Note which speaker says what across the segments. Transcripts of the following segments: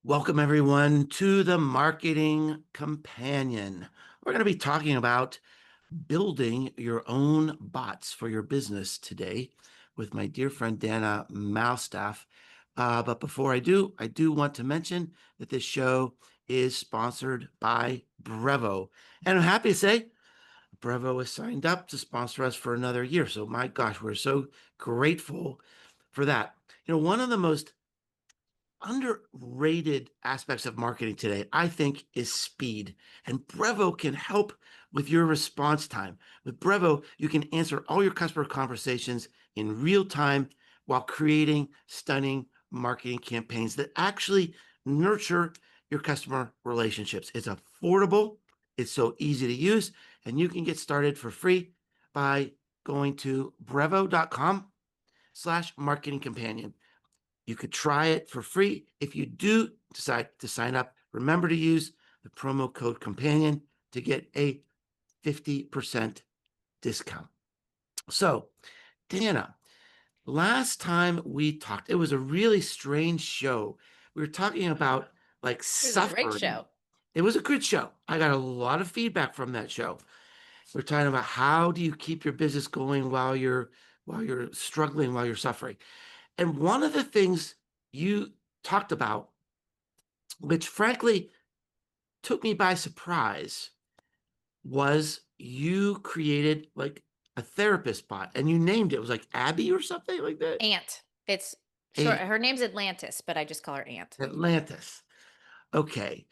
Speaker 1: Welcome, everyone, to the Marketing Companion. We're going to be talking about building your own bots for your business today with my dear friend Dana Malstaff. But before I do want to mention that this show is sponsored by Brevo. And I'm happy to say Brevo has signed up to sponsor us for another year. So, my gosh, we're so grateful for that. One of the most underrated aspects of marketing today, I think, is speed. And Brevo can help with your response time. With Brevo, you can answer all your customer conversations in real time while creating stunning marketing campaigns that actually nurture your customer relationships. It's affordable, it's so easy to use, and you can get started for free by going to brevo.com/marketing companion. You could try it for free. If you do decide to sign up, remember to use the promo code companion to get a 50% discount. So, Dana, last time we talked, it was a really strange show. We were talking about like
Speaker 2: It was a great
Speaker 1: suffering.
Speaker 2: show.
Speaker 1: It was a good show. I got a lot of feedback from that show. We're talking about how do you keep your business going while you're struggling, while you're suffering. And one of the things you talked about, which frankly took me by surprise, was you created like a therapist bot and you named it. It was like Abby or something like that.
Speaker 2: Ant. It's short.
Speaker 1: A
Speaker 2: Her name's Atlantis, but I just call her Ant.
Speaker 1: Atlantis. Okay.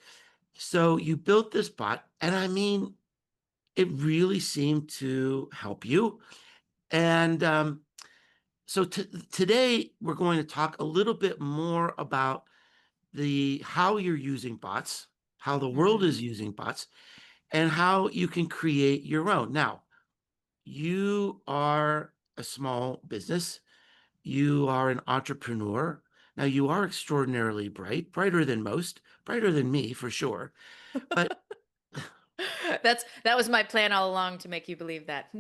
Speaker 1: So you built this bot, and I mean, it really seemed to help you. And so today we're going to talk a little bit more about the how you're using bots, how the world
Speaker 2: Hmm.
Speaker 1: is using bots, and how you can create your own. Now, you are a small business, you are an entrepreneur. Now, you are extraordinarily bright, brighter than most, brighter than me for sure. But
Speaker 2: That was my plan all along to make you believe that.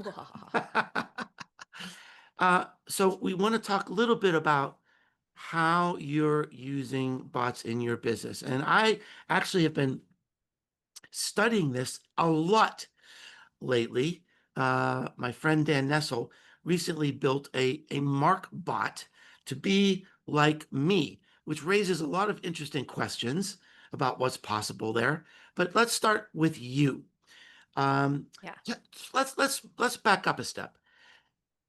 Speaker 1: so we want to talk a little bit about how you're using bots in your business. And I actually have been studying this a lot lately. My friend Dan Nessel recently built a Mark bot to be like me, which raises a lot of interesting questions about what's possible there. But let's start with you. Um,
Speaker 2: Yeah.
Speaker 1: yeah, let's back up a step.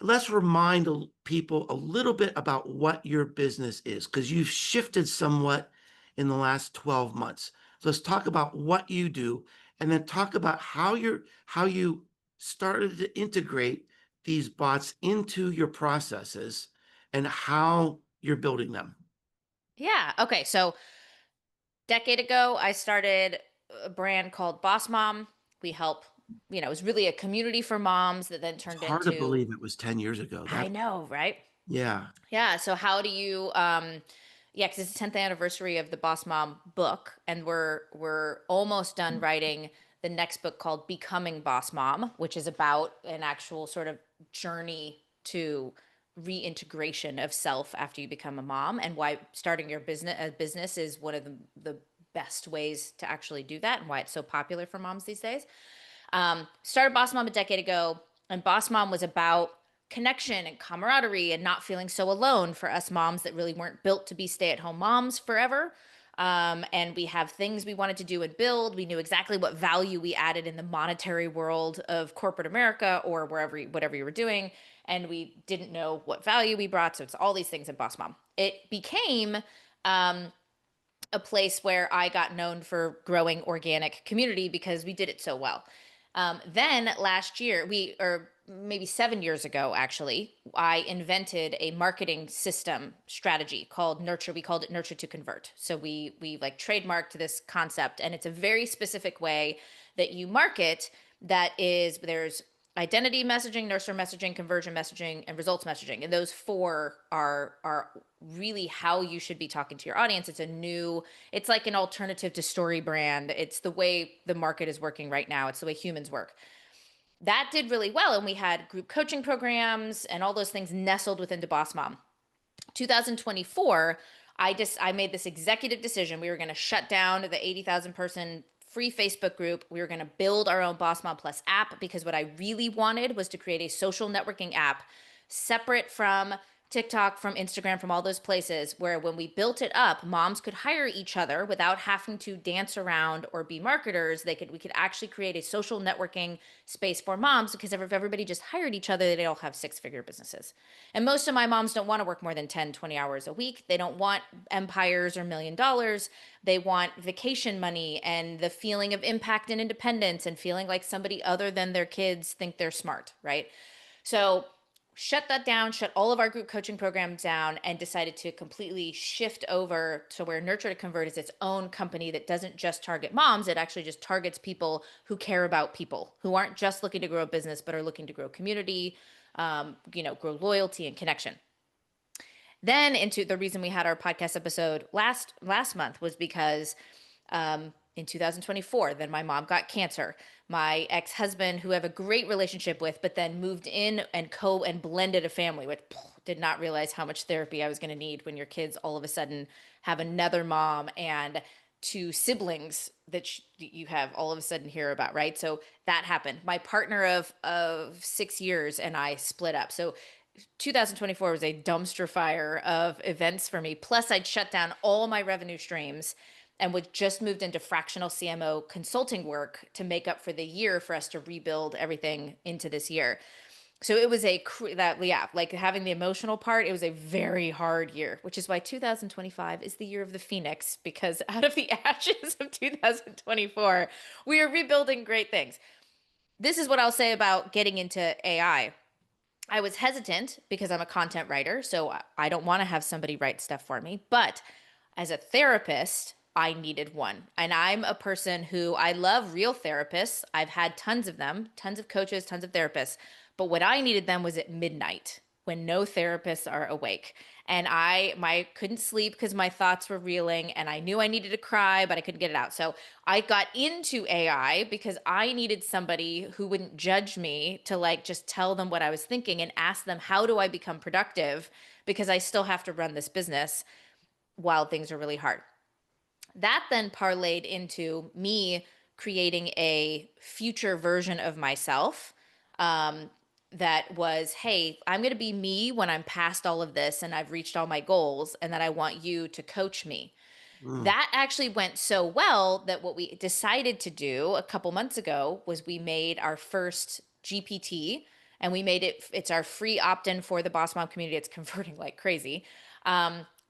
Speaker 1: Let's remind people a little bit about what your business is, because you've shifted somewhat in the last 12 months. So let's talk about what you do, and then talk about how you started to integrate these bots into your processes and how you're building them.
Speaker 2: Yeah. Okay. So, decade ago, I started a brand called Boss Mom. We help. It was really a community for moms that then
Speaker 1: It's
Speaker 2: turned
Speaker 1: hard to
Speaker 2: into.
Speaker 1: believe it was 10 years ago.
Speaker 2: I
Speaker 1: That,
Speaker 2: know, right?
Speaker 1: yeah,
Speaker 2: Yeah. So how do you yeah, because it's the 10th anniversary of the Boss Mom book, and we're almost done writing the next book called Becoming Boss Mom, which is about an actual sort of journey to reintegration of self after you become a mom, and why starting your business is one of the best ways to actually do that, and why it's so popular for moms these days. Started Boss Mom a decade ago, and Boss Mom was about connection and camaraderie and not feeling so alone for us moms that really weren't built to be stay-at-home moms forever. And we have things we wanted to do and build. We knew exactly what value we added in the monetary world of corporate America or whatever you were doing, and we didn't know what value we brought. So it's all these things in Boss Mom. It became um, a place where I got known for growing organic community because we did it so well. Then last year, or maybe 7 years ago, actually, I invented a marketing system strategy called Nurture. We called it Nurture to Convert. So we like trademarked this concept, and it's a very specific way that you market. There's identity messaging, nurture messaging, conversion messaging, and results messaging. And those four are really how you should be talking to your audience. It's like an alternative to story brand. It's the way the market is working right now. It's the way humans work. That did really well. And we had group coaching programs and all those things nestled within Boss Mom. 2024, I made this executive decision. We were going to shut down the 80,000 person free Facebook group. We were going to build our own Boss Mom Plus app, because what I really wanted was to create a social networking app separate from TikTok, from Instagram, from all those places, where when we built it up, moms could hire each other without having to dance around or be marketers. We could actually create a social networking space for moms, because if everybody just hired each other, they'd all have six-figure businesses. And most of my moms don't want to work more than 10, 20 hours a week. They don't want empires or $1 million. They want vacation money and the feeling of impact and independence and feeling like somebody other than their kids think they're smart, right? So shut that down, shut all of our group coaching programs down, and decided to completely shift over to where Nurture to Convert is its own company that doesn't just target moms. It actually just targets people who care about people, who aren't just looking to grow a business, but are looking to grow community, grow loyalty and connection. Then into the reason we had our podcast episode last month was because in 2024, then my mom got cancer. My ex-husband, who I have a great relationship with, but then moved in and blended a family, which did not realize how much therapy I was going to need when your kids all of a sudden have another mom and two siblings that you have all of a sudden hear about, right? So that happened. My partner of 6 years and I split up. So 2024 was a dumpster fire of events for me. Plus, I'd shut down all my revenue streams and would just moved into fractional CMO consulting work to make up for the year for us to rebuild everything into this year. So it was like having the emotional part, it was a very hard year, which is why 2025 is the year of the Phoenix, because out of the ashes of 2024, we are rebuilding great things. This is what I'll say about getting into AI. I was hesitant because I'm a content writer, so I don't want to have somebody write stuff for me. But as a therapist, I needed one. And I'm a person who I love real therapists. I've had tons of them, tons of coaches, tons of therapists. But what I needed them was at midnight when no therapists are awake. And I couldn't sleep because my thoughts were reeling and I knew I needed to cry, but I couldn't get it out. So I got into AI because I needed somebody who wouldn't judge me to like just tell them what I was thinking and ask them, how do I become productive? Because I still have to run this business while things are really hard. That then parlayed into me creating a future version of myself, that was, hey, I'm going to be me when I'm past all of this and I've reached all my goals, and that I want you to coach me.
Speaker 1: Mm.
Speaker 2: That actually went so well that what we decided to do a couple months ago was we made our first GPT, and we made it's our free opt-in for the Boss Mom community. It's converting like crazy.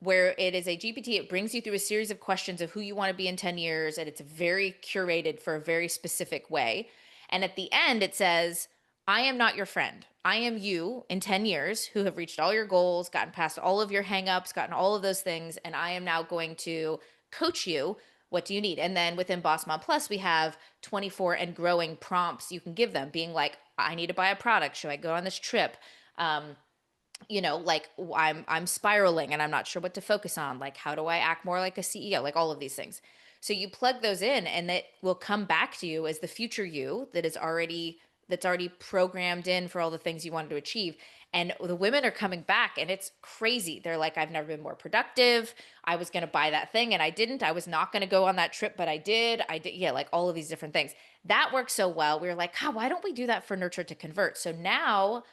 Speaker 2: Where it is a GPT, it brings you through a series of questions of who you want to be in 10 years, and it's very curated for a very specific way. And at the end, it says, I am not your friend. I am you in 10 years who have reached all your goals, gotten past all of your hangups, gotten all of those things. And I am now going to coach you. What do you need? And then within Boss Mom Plus, we have 24 and growing prompts you can give them, being like, I need to buy a product. Should I go on this trip? Like I'm spiraling and I'm not sure what to focus on. Like, how do I act more like a CEO? Like all of these things. So you plug those in and it will come back to you as the future you that's already programmed in for all the things you wanted to achieve. And the women are coming back and it's crazy. They're like, I've never been more productive. I was going to buy that thing and I didn't. I was not going to go on that trip, but I did. Yeah, like all of these different things. That worked so well. We were like, why don't we do that for Nurture to Convert? So now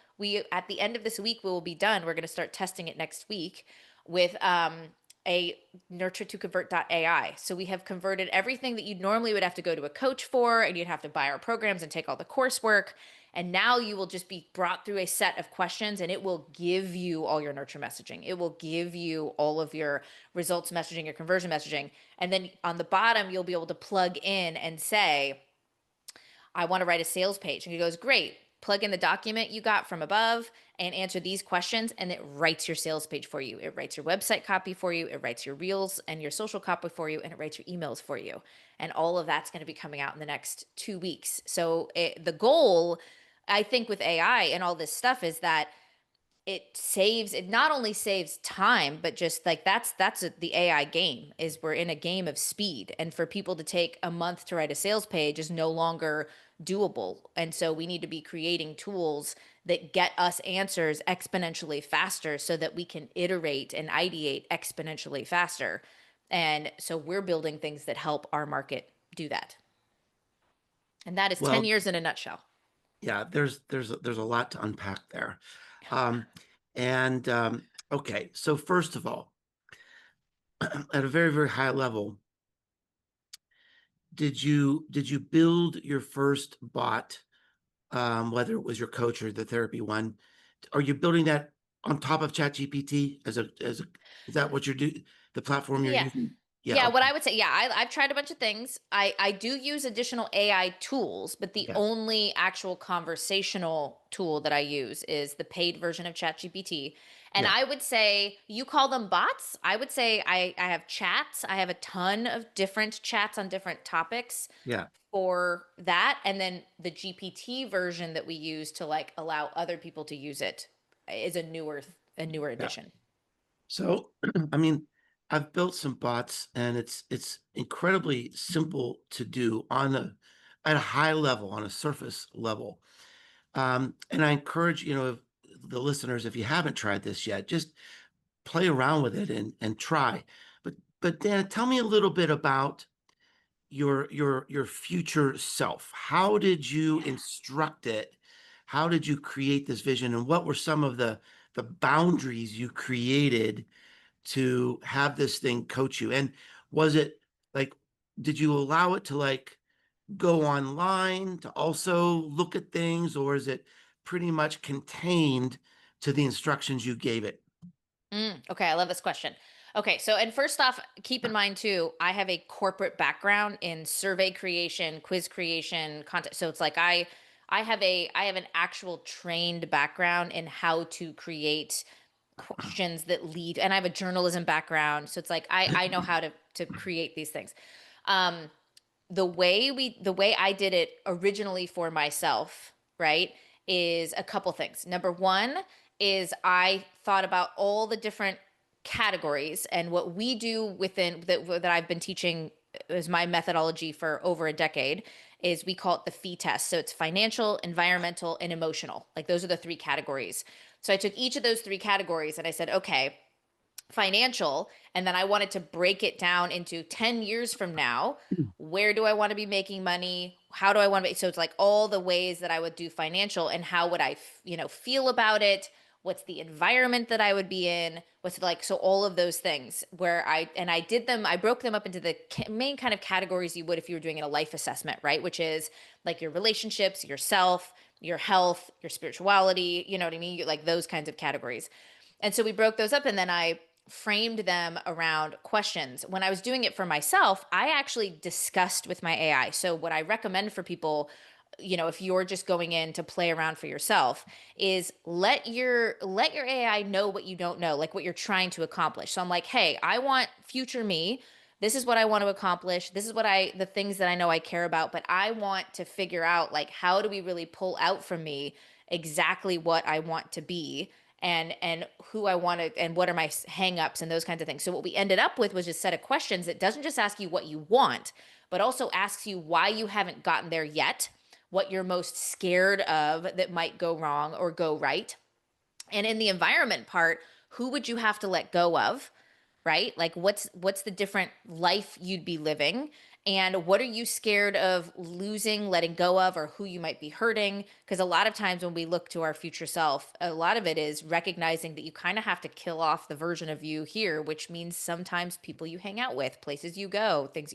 Speaker 2: at the end of this week, we will be done. We're going to start testing it next week with a nurture to convert.ai. So we have converted everything that you normally would have to go to a coach for, and you'd have to buy our programs and take all the coursework. And now you will just be brought through a set of questions and it will give you all your nurture messaging. It will give you all of your results messaging, your conversion messaging. And then on the bottom, you'll be able to plug in and say, I want to write a sales page. And he goes, great. Plug in the document you got from above and answer these questions, and it writes your sales page for you. It writes your website copy for you. It writes your reels and your social copy for you, and it writes your emails for you. And all of that's going to be coming out in the next 2 weeks. So the goal, I think, with AI and all this stuff is that it not only saves time, but just like the AI game is we're in a game of speed. And for people to take a month to write a sales page is no longer doable. And so we need to be creating tools that get us answers exponentially faster so that we can iterate and ideate exponentially faster. And so we're building things that help our market do that. And that is 10
Speaker 1: Well,
Speaker 2: years in a nutshell.
Speaker 1: yeah, there's a lot to unpack there. Um, and okay, so first of all, at a very, very high level, did you build your first bot, whether it was your coach or the therapy one? Are you building that on top of ChatGPT as a is that what you're doing? The platform you're
Speaker 2: Yeah.
Speaker 1: using? Yeah,
Speaker 2: Yeah, what
Speaker 1: okay.
Speaker 2: I would say, yeah, I've tried a bunch of things. I do use additional AI tools, but the
Speaker 1: Yeah,
Speaker 2: only actual conversational tool that I use is the paid version of ChatGPT. And
Speaker 1: yeah,
Speaker 2: I would say you call them bots. I would say I have chats. I have a ton of different chats on different topics
Speaker 1: yeah,
Speaker 2: for that. And then the GPT version that we use to like allow other people to use it is a newer
Speaker 1: yeah.
Speaker 2: edition.
Speaker 1: So, I mean, I've built some bots and it's incredibly simple to do at a high level, on a surface level. And I encourage, the listeners, if you haven't tried this yet, just play around with it and try. But Dan, tell me a little bit about your future self. How did you instruct it? How did you create this vision? And what were some of the boundaries you created to have this thing coach you? And was it like, did you allow it to like go online to also look at things, or is it pretty much contained to the instructions you gave it?
Speaker 2: Okay, I love this question. Okay, so and first off, keep in mind too, I have a corporate background in survey creation, quiz creation, content. So it's like I have an actual trained background in how to create questions that lead, and I have a journalism background. So it's like I know how to create these things. Um, the way I did it originally for myself, right, is a couple things. Number one is I thought about all the different categories and what we do within that I've been teaching is my methodology for over a decade is we call it the fee test. So it's financial, environmental, and emotional. Like those are the three categories. So I took each of those three categories and I said, okay, financial, and then I wanted to break it down into 10 years from now, where do I want to be making money, how do I want to be, so it's like all the ways that I would do financial and how would I feel about it, what's the environment that I would be in, what's like, so all of those things where I did them, I broke them up into the main kind of categories you would if you were doing a life assessment, right, which is like your relationships, yourself, your health, your spirituality, you know what I mean, like those kinds of categories. And so we broke those up and then I framed them around questions. When I was doing it for myself, I actually discussed with my AI. So what I recommend for people, if you're just going in to play around for yourself, is let your AI know what you don't know, like what you're trying to accomplish. So I'm like, "Hey, I want future me. This is what I want to accomplish. This is the things that I know I care about, but I want to figure out like how do we really pull out from me exactly what I want to be and who I want to and what are my hangups and those kinds of things." So what we ended up with was a set of questions that doesn't just ask you what you want, but also asks you why you haven't gotten there yet, what you're most scared of that might go wrong or go right. And in the environment part, who would you have to let go of? Right? Like what's the different life you'd be living? And what are you scared of losing, letting go of, or who you might be hurting? Because a lot of times when we look to our future self, a lot of it is recognizing that you kind of have to kill off the version of you here, which means sometimes people you hang out with, places you go, things.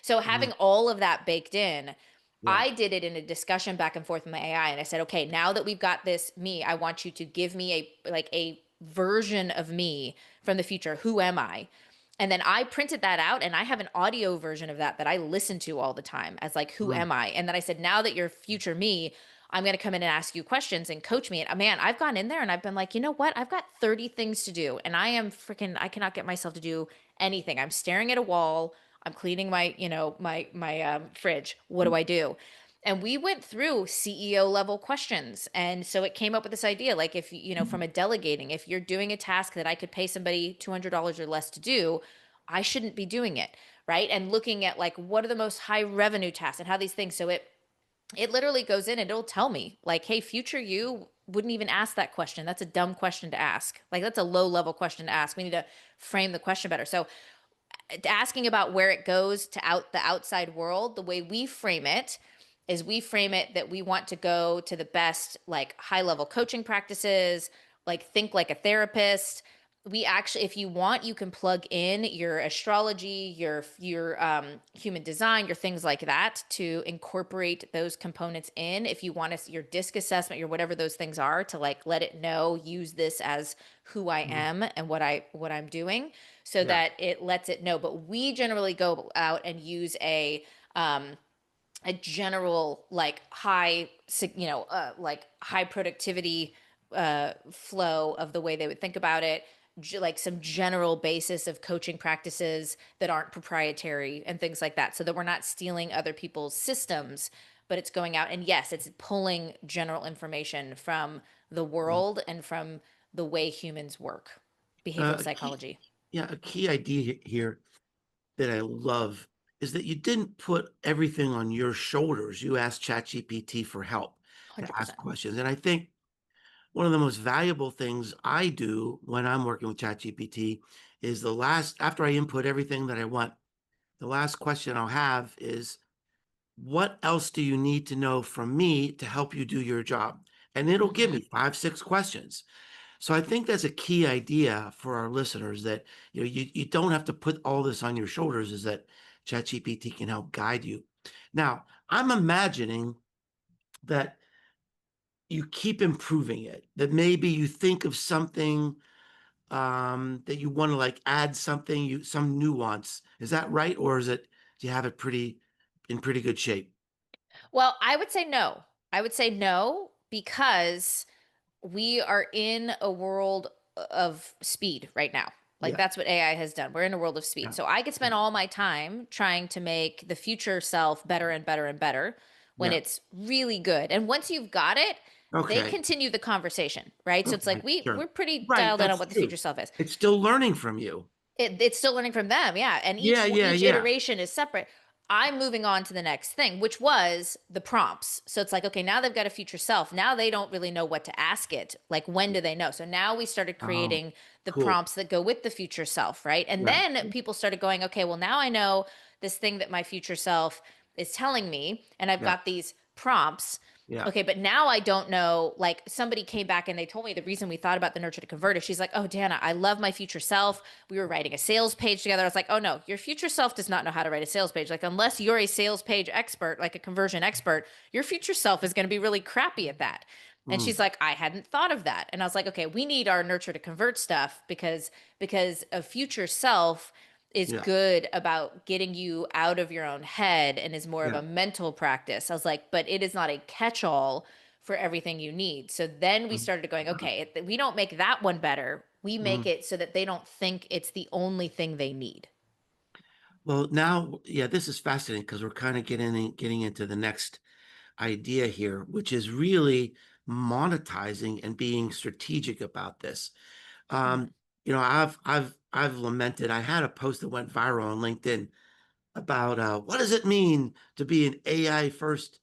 Speaker 2: So
Speaker 1: Mhm.
Speaker 2: having all of that baked in,
Speaker 1: Yeah.
Speaker 2: I did it in a discussion back and forth with my AI and I said, "Okay, now that we've got this me, I want you to give me a version of me from the future. Who am I?" And then I printed that out and I have an audio version of that I listen to all the time as like, "Who
Speaker 1: Mm.
Speaker 2: am I?" And then I said, "Now that you're future me, I'm going to come in and ask you questions and coach me." And man, I've gone in there and I've been like, "You know what? I've got 30 things to do and I cannot get myself to do anything. I'm staring at a wall. I'm cleaning my fridge. What do I do?" And we went through CEO level questions. And so it came up with this idea like, if from a delegating, if you're doing a task that I could pay somebody $200 or less to do, I shouldn't be doing it. Right. And looking at like, what are the most high revenue tasks and how these things. So it literally goes in and it'll tell me like, hey, future you wouldn't even ask that question. That's a dumb question to ask. Like, that's a low level question to ask. We need to frame the question better. So asking about where it goes to the outside world, the way we frame it is we frame it that we want to go to the best like high level coaching practices, like think like a therapist. We actually, if you want, you can plug in your astrology, your human design, your things like that to incorporate those components in. If you want to, your disc assessment, your whatever those things are, to like let it know, use this as who I
Speaker 1: Mhm.
Speaker 2: am and what I'm doing, so
Speaker 1: Yeah.
Speaker 2: that it lets it know. But we generally go out and use a general like like high productivity flow of the way they would think about it, like some general basis of coaching practices that aren't proprietary and things like that, so that we're not stealing other people's systems, but it's going out and yes, it's pulling general information from the
Speaker 1: Mhm.
Speaker 2: world and from the way humans work, behavioral
Speaker 1: A key,
Speaker 2: psychology.
Speaker 1: yeah, a key idea here that I love is that you didn't put everything on your shoulders. You asked ChatGPT for help to ask
Speaker 2: 100%.
Speaker 1: questions. And I think one of the most valuable things I do when I'm working with ChatGPT is after I input everything that I want, the last question I'll have is, what else do you need to know from me to help you do your job? And it'll give
Speaker 2: Hmm.
Speaker 1: me 5, 6 questions. So I think that's a key idea for our listeners, that you don't have to put all this on your shoulders, is that ChatGPT can help guide you. Now, I'm imagining that you keep improving it, that maybe you think of something that you want to like add something, some nuance. Is that right? Or do you have it in pretty good shape?
Speaker 2: Well, I would say no. I would say no because we are in a world of speed right now. Like
Speaker 1: Yeah,
Speaker 2: that's what AI has done. We're in a world of
Speaker 1: yeah,
Speaker 2: speed. So I could
Speaker 1: yeah,
Speaker 2: spend all my time trying to make the future self better and better and better when
Speaker 1: yeah.
Speaker 2: it's really good. And once you've got it, they
Speaker 1: Okay,
Speaker 2: continue the conversation, right? So it's like
Speaker 1: okay,
Speaker 2: we're
Speaker 1: sure.
Speaker 2: pretty
Speaker 1: Right,
Speaker 2: dialed in on
Speaker 1: that's
Speaker 2: what the
Speaker 1: true.
Speaker 2: future self is.
Speaker 1: It's still learning from you.
Speaker 2: It's still learning from them, yeah, and
Speaker 1: Yeah, yeah,
Speaker 2: each
Speaker 1: yeah.
Speaker 2: iteration is separate. I'm moving on to the next thing, which was the prompts. So it's like, okay, now they've got a future self, now they don't really know what to ask it, like when do they know? So now we started
Speaker 1: Oh,
Speaker 2: creating the
Speaker 1: cool.
Speaker 2: prompts that go with the future self, right? And
Speaker 1: Yeah,
Speaker 2: then people started going, okay, well, now I know this thing that my future self is telling me, and I've
Speaker 1: yeah,
Speaker 2: got these prompts.
Speaker 1: yeah.
Speaker 2: Okay, but now I don't know. Like somebody came back and they told me the reason we thought about the nurture to convert is she's like, oh, Dana, I love my future self. We were writing a sales page together. I was like, oh no, your future self does not know how to write a sales page. Like, unless you're a sales page expert, like a conversion expert, your future self is going to be really crappy at that. And
Speaker 1: Mm,
Speaker 2: she's like, I hadn't thought of that. And I was like, okay, we need our nurture to convert stuff because a future self is
Speaker 1: yeah,
Speaker 2: good about getting you out of your own head and is more of
Speaker 1: yeah.
Speaker 2: a mental practice. I was like, but it is not a catch-all for everything you need. So then we
Speaker 1: Mm,
Speaker 2: started going, okay, we don't make that one better. We make
Speaker 1: mm.
Speaker 2: it so that they don't think it's the only thing they need.
Speaker 1: Well, now, yeah, this is fascinating because we're kind of getting into the next idea here, which is really monetizing and being strategic about this.
Speaker 2: Mhm.
Speaker 1: Um, I've lamented. I had a post that went viral on LinkedIn about what does it mean to be an AI first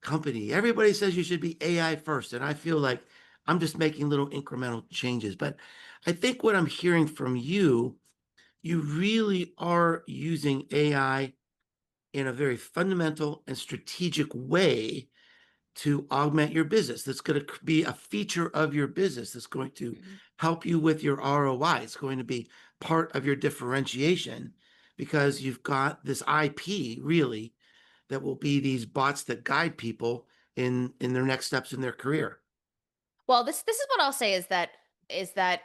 Speaker 1: company? Everybody says you should be AI first, and I feel like I'm just making little incremental changes. But I think what I'm hearing from you, you really are using AI in a very fundamental and strategic way to augment your business. That's going to be a feature of your business that's going to
Speaker 2: Mhm.
Speaker 1: help you with your ROI. It's going to be part of your differentiation because you've got this IP really that will be these bots that guide people in their next steps in their career.
Speaker 2: Well, this is what I'll say is that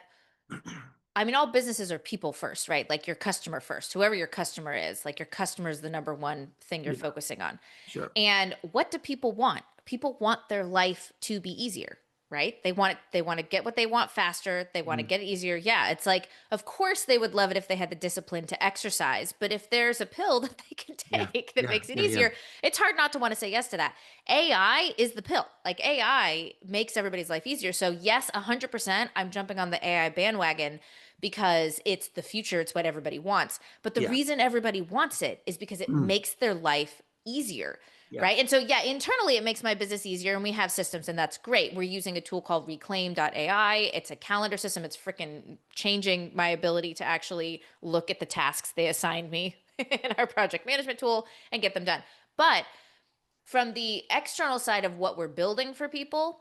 Speaker 2: I mean, all businesses are people first, right? Like your customer first. Whoever your customer is, like your customer is the number one thing you're
Speaker 1: Yeah,
Speaker 2: focusing on.
Speaker 1: sure.
Speaker 2: And what do people want? People want their life to be easier, right? They want to get what they want faster, they want to
Speaker 1: Mm,
Speaker 2: get it easier. Yeah, it's like of course they would love it if they had the discipline to exercise, but if there's a pill that they can
Speaker 1: yeah,
Speaker 2: take that
Speaker 1: yeah,
Speaker 2: makes it
Speaker 1: yeah, yeah,
Speaker 2: easier, it's hard not to want to say yes to that. AI is the pill. Like AI makes everybody's life easier. So yes, 100% I'm jumping on the AI bandwagon because it's the future, it's what everybody wants. But the
Speaker 1: yeah.
Speaker 2: reason everybody wants it is because it
Speaker 1: Mm,
Speaker 2: makes their life easier.
Speaker 1: Yeah.
Speaker 2: right? And so, yeah, internally it makes my business easier and we have systems and that's great. We're using a tool called reclaim.ai. It's a calendar system. It's freaking changing my ability to actually look at the tasks they assigned me in our project management tool and get them done. But from the external side of what we're building for people,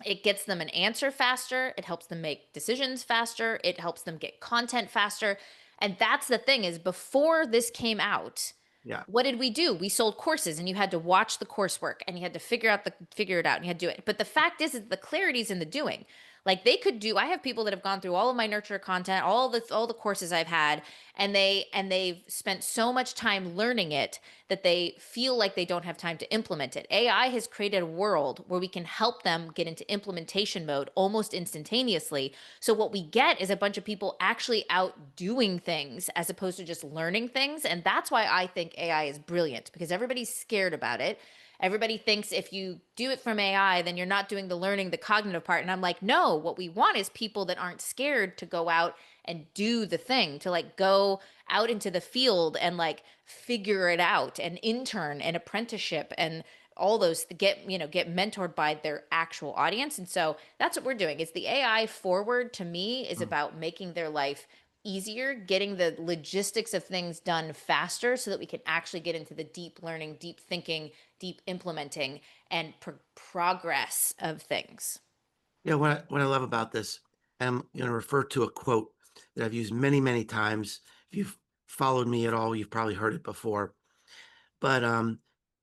Speaker 2: it gets them an answer faster. It helps them make decisions faster. It helps them get content faster. And that's the thing is before this came out,
Speaker 1: Yeah.
Speaker 2: what did we do? We sold courses and you had to watch the coursework and you had to figure it out and you had to do it. But the fact is the clarity's in the doing. Like they could do, I have people that have gone through all of my nurture content, all the courses I've had, and they've spent so much time learning it that they feel like they don't have time to implement it. AI has created a world where we can help them get into implementation mode almost instantaneously. So what we get is a bunch of people actually out doing things as opposed to just learning things. And that's why I think AI is brilliant because everybody's scared about it. Everybody thinks if you do it from AI, then you're not doing the learning, the cognitive part. And I'm like, no, what we want is people that aren't scared to go out and do the thing, to like go out into the field and like figure it out and intern and apprenticeship and all those get mentored by their actual audience. And so that's what we're doing. Is the AI forward to me is
Speaker 1: Mm.
Speaker 2: about making their life easier, getting the logistics of things done faster so that we can actually get into the deep learning, deep thinking, deep implementing, and progress of things.
Speaker 1: Yeah, what I love about this, and I'm going to refer to a quote that I've used many, many times. If you've followed me at all, you've probably heard it before. But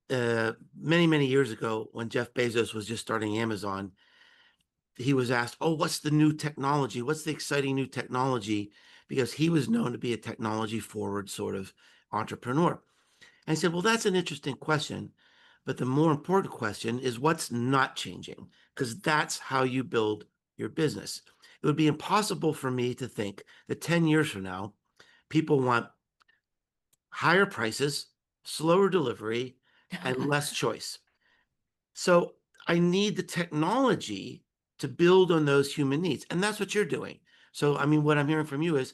Speaker 1: many, many years ago, when Jeff Bezos was just starting Amazon, he was asked, "Oh, what's the new technology? What's the exciting new technology?" Because he was known to be a technology forward sort of entrepreneur. And I said, "Well, that's an interesting question. But the more important question is what's not changing, because that's how you build your business." It would be impossible for me to think that 10 years from now, people want higher prices, slower delivery, and less choice. So I need the technology to build on those human needs. And that's what you're doing. So, I mean, what I'm hearing from you is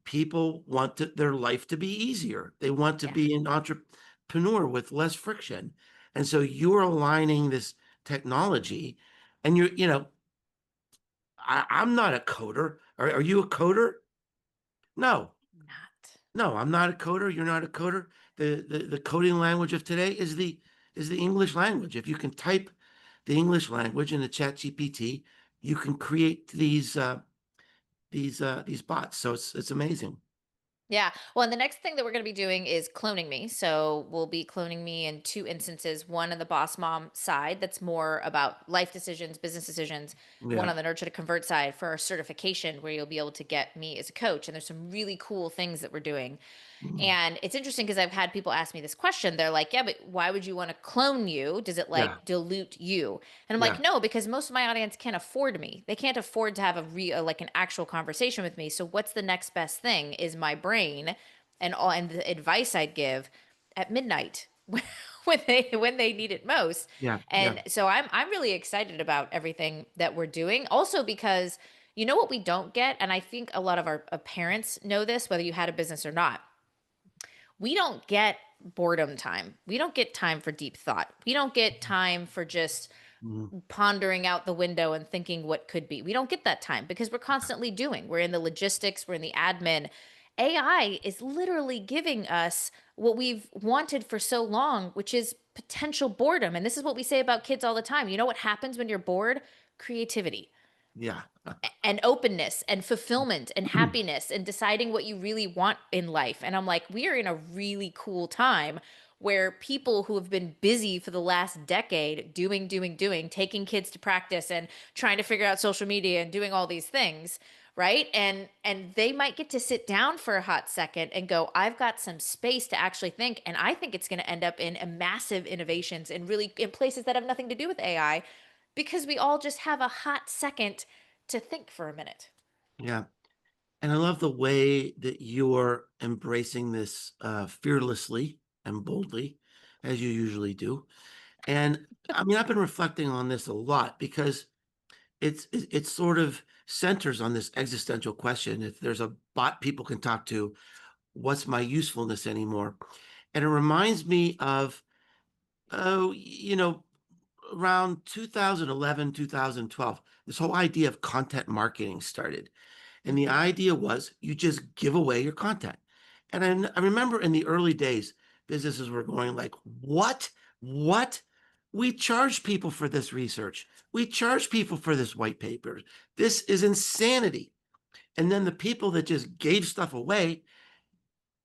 Speaker 1: people want their life to be easier. They want to
Speaker 2: Yeah.
Speaker 1: be an entrepreneur with less friction. And so you're aligning this technology and I'm not a coder. Are you a coder? No,
Speaker 2: Not.
Speaker 1: no, I'm not a coder. You're not a coder. The coding language of today is the English language. If you can type the English language in the ChatGPT, you can create these bots. So it's amazing.
Speaker 2: Yeah. Well, and the next thing that we're going to be doing is cloning me. So we'll be cloning me in two instances, one on the boss mom side that's more about life decisions, business decisions, one
Speaker 1: Yeah.
Speaker 2: on the nurture to convert side for our certification where you'll be able to get me as a coach. And there's some really cool things that we're doing.
Speaker 1: Mm.
Speaker 2: And it's interesting because I've had people ask me this question. They're like, yeah, but why would you want to clone you? Does it
Speaker 1: Yeah.
Speaker 2: like dilute you? And I'm like,
Speaker 1: Yeah.
Speaker 2: no, because most of my audience can't afford me. They can't afford to have like an actual conversation with me. So what's the next best thing is my brain and the advice I'd give at midnight when they need it most.
Speaker 1: Yeah. Yeah.
Speaker 2: And so I'm really excited about everything that we're doing. Also because you know what we don't get, and I think a lot of our parents know this, whether you had a business or not, we don't get boredom time. We don't get time for deep thought. We don't get time for just
Speaker 1: Mhm.
Speaker 2: pondering out the window and thinking what could be. We don't get that time because we're constantly doing. We're in the logistics, we're in the admin. AI is literally giving us what we've wanted for so long, which is potential boredom. And this is what we say about kids all the time. You know what happens when you're bored? Creativity
Speaker 1: Yeah.
Speaker 2: and openness and fulfillment and happiness and deciding what you really want in life. And I'm like, we are in a really cool time where people who have been busy for the last decade doing, taking kids to practice and trying to figure out social media and doing all these things, right? And they might get to sit down for a hot second and go, I've got some space to actually think. And I think it's going to end up in a massive innovations and really in places that have nothing to do with AI because we all just have a hot second to think for a minute.
Speaker 1: Yeah. And I love the way that you're embracing this fearlessly and boldly, as you usually do. And I mean, I've been reflecting on this a lot because it sort of centers on this existential question. If there's a bot people can talk to, what's my usefulness anymore? And it reminds me of Oh, around 2011, 2012, this whole idea of content marketing started. And the
Speaker 2: Hmm.
Speaker 1: idea was you just give away your content. And I remember in the early days, businesses were going like, what? What? We charge people for this research. We charge people for this white paper. This is insanity. And then the people that just gave stuff away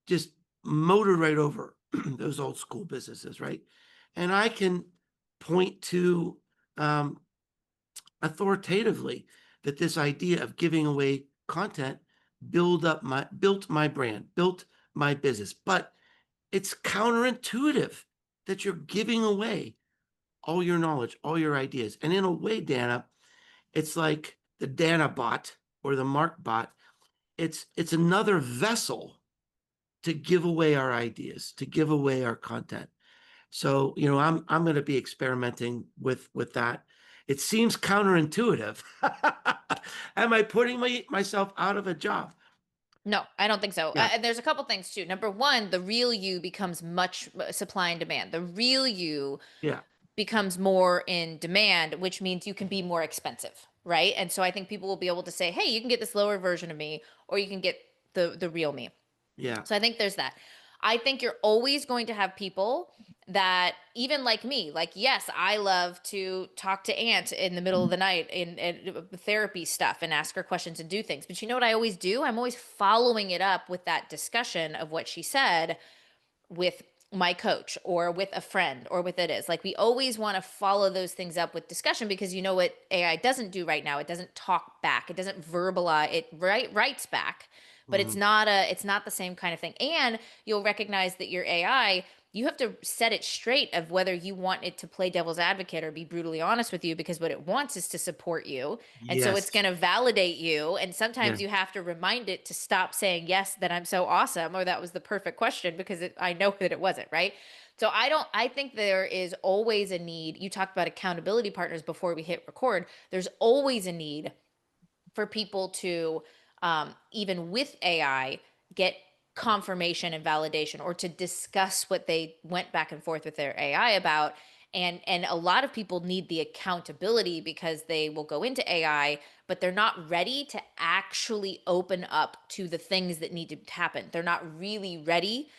Speaker 1: just motored right over those old school businesses, right? And I can point to um, authoritatively that this idea of giving away content built my brand, built my business. But it's counterintuitive that you're giving away all your knowledge, all your ideas. And in a way, Dana, it's like the Dana bot or the Mark bot. It's another vessel to give away our ideas, to give away our content. So, I'm going to be experimenting with that. It seems counterintuitive. Am I putting myself out of a job?
Speaker 2: No, I don't think so.
Speaker 1: Yeah,
Speaker 2: And there's a couple things too. Number one, the real you becomes much supply and demand. The real you
Speaker 1: yeah,
Speaker 2: becomes more in demand, which means you can be more expensive, right? And so I think people will be able to say, "Hey, you can get this lower version of me, or you can get the real me."
Speaker 1: yeah,
Speaker 2: So I think there's that. I think you're always going to have people that even like me, like yes, I love to talk to Aunt in the middle of the night in therapy stuff and ask her questions and do things. But you know what I always do? I'm always following it up with that discussion of what she said with my coach or with a friend or with it is like we always want to follow those things up with discussion because you know what AI doesn't do right now, it doesn't talk back, it doesn't verbalize, it writes back, but
Speaker 1: mhm,
Speaker 2: it's not the same kind of thing. And you'll recognize that your AI, you have to set it straight of whether you want it to play devil's advocate or be brutally honest with you, because what it wants is to support you. And so it's
Speaker 1: yes,
Speaker 2: going to validate you. And sometimes
Speaker 1: yeah,
Speaker 2: you have to remind it to stop saying, yes, that I'm so awesome, or that was the perfect question, because I know that it wasn't, right? So I think there is always a need. You talked about accountability partners before we hit record. There's always a need for people to, even with AI, get confirmation and validation, or to discuss what they went back and forth with their AI about. And a lot of people need the accountability because they will go into AI, but they're not ready to actually open up to the things that need to happen. They're not really ready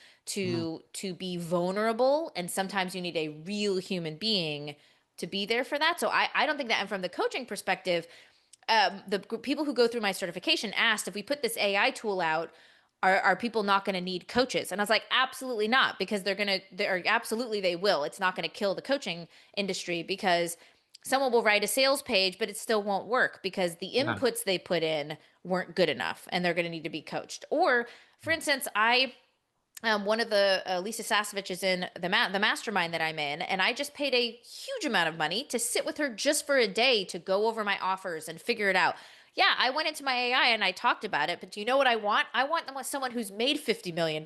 Speaker 1: mhm,
Speaker 2: to be vulnerable. And sometimes you need a real human being to be there for that. So I don't think that. And from the coaching perspective, the people who go through my certification asked, if we put this AI tool out, are people not going to need coaches? And I was like, absolutely not, because they're absolutely, they will. It's not going to kill the coaching industry, because someone will write a sales page, but it still won't work because the
Speaker 1: yeah,
Speaker 2: inputs they put in weren't good enough, and they're going to need to be coached. Or, for instance, one of the Lisa Sasevich is in the mastermind that I'm in, and I just paid a huge amount of money to sit with her just for a day to go over my offers and figure it out. Yeah, I went into my AI and I talked about it, but do you know what I want? I want someone who's made $50 million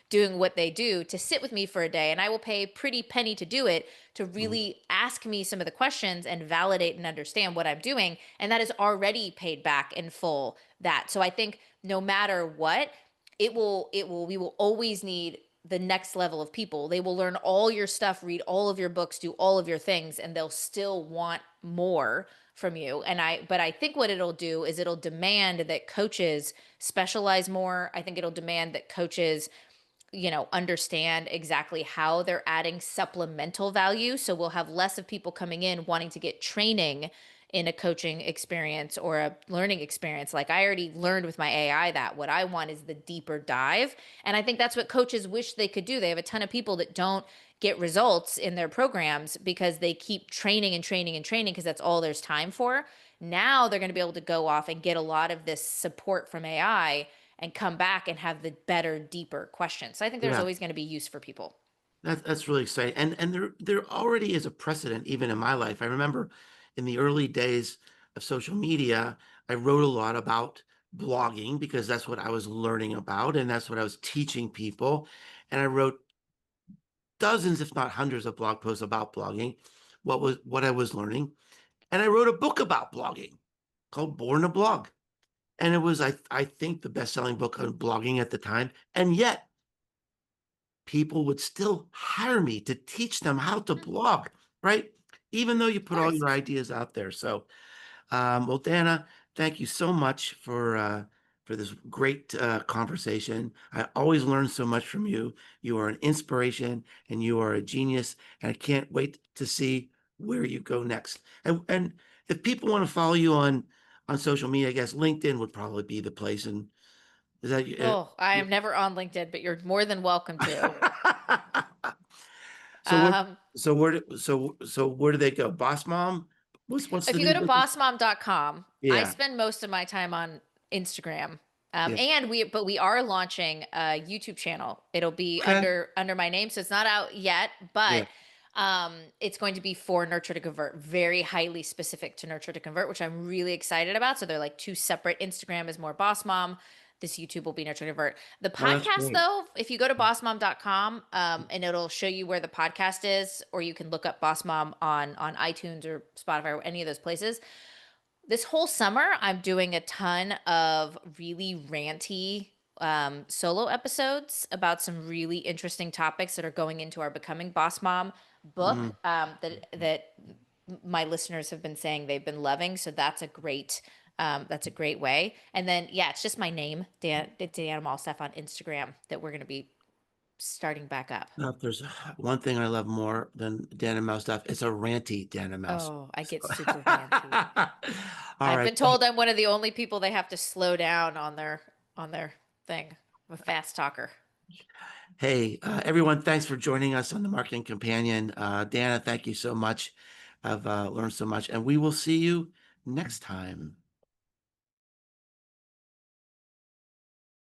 Speaker 2: doing what they do to sit with me for a day, and I will pay a pretty penny to do it, to
Speaker 1: mhm,
Speaker 2: really ask me some of the questions and validate and understand what I'm doing, and that is already paid back in full. That, so I think no matter what, we will always need the next level of people. They will learn all your stuff, read all of your books, do all of your things, and they'll still want more from you. But I think what it'll do is it'll demand that coaches specialize more. I think it'll demand that coaches, understand exactly how they're adding supplemental value. So we'll have less of people coming in wanting to get training in a coaching experience or a learning experience. Like, I already learned with my AI that what I want is the deeper dive. And I think that's what coaches wish they could do. They have a ton of people that don't get results in their programs because they keep training and training and training because that's all there's time for. Now they're going to be able to go off and get a lot of this support from AI and come back and have the better, deeper questions. So I think there's
Speaker 1: yeah.
Speaker 2: always going to be use for people.
Speaker 1: That's really exciting. And there already is a precedent even in my life. I remember in the early days of social media, I wrote a lot about blogging because that's what I was learning about and that's what I was teaching people. And I wrote dozens, if not hundreds, of blog posts about blogging, what I was learning. And I wrote a book about blogging called Born to Blog. And it was, I think, the best-selling book on blogging at the time. And yet people would still hire me to teach them how to
Speaker 2: Mm, of
Speaker 1: blog, right? Even though you put all
Speaker 2: course.
Speaker 1: your ideas out there. So, well, Dana, thank you so much for this great conversation. I always learn so much from you. You are an inspiration and you are a genius, and I can't wait to see where you go next. And if people want to follow you on social media, I guess LinkedIn would probably be the place. And is that
Speaker 2: Oh, I am never on LinkedIn, but you're more than welcome to.
Speaker 1: so what?
Speaker 2: Um,
Speaker 1: So where do they go? Boss Mom? What's
Speaker 2: if
Speaker 1: the
Speaker 2: you
Speaker 1: new
Speaker 2: go to
Speaker 1: business?
Speaker 2: bossmom.com, I
Speaker 1: Yeah.
Speaker 2: spend most of my time on Instagram.
Speaker 1: Yeah.
Speaker 2: But we are launching a YouTube channel. It'll be
Speaker 1: Okay.
Speaker 2: under my name, so it's not out yet, but
Speaker 1: Yeah.
Speaker 2: it's going to be for Nurture to Convert, very highly specific to Nurture to Convert, which I'm really excited about. So they're like two separate. Instagram is more Boss Mom. This YouTube will be Nurture to Convert. The
Speaker 1: Oh, that's
Speaker 2: podcast,
Speaker 1: great.
Speaker 2: though, if you go to bossmom.com, and it'll show you where the podcast is, or you can look up Boss Mom on iTunes or Spotify or any of those places. This whole summer, I'm doing a ton of really ranty solo episodes about some really interesting topics that are going into our Becoming Boss Mom book,
Speaker 1: Mm.
Speaker 2: that my listeners have been saying they've been loving. So that's a great way. And then yeah, it's just my name, Dana Malstaff on Instagram, that we're going to be starting back up.
Speaker 1: Now, if there's one thing I love more than Dan and Mouse stuff, it's a ranty Dan and Mouse.
Speaker 2: Oh, I
Speaker 1: So-
Speaker 2: get super ranty.
Speaker 1: All
Speaker 2: I've
Speaker 1: right.
Speaker 2: been told I'm one of the only people they have to slow down on their thing. I'm a fast talker.
Speaker 1: Hey, everyone, thanks for joining us on the Marketing Companion. Dana, thank you so much. I've learned so much, and we will see you next time.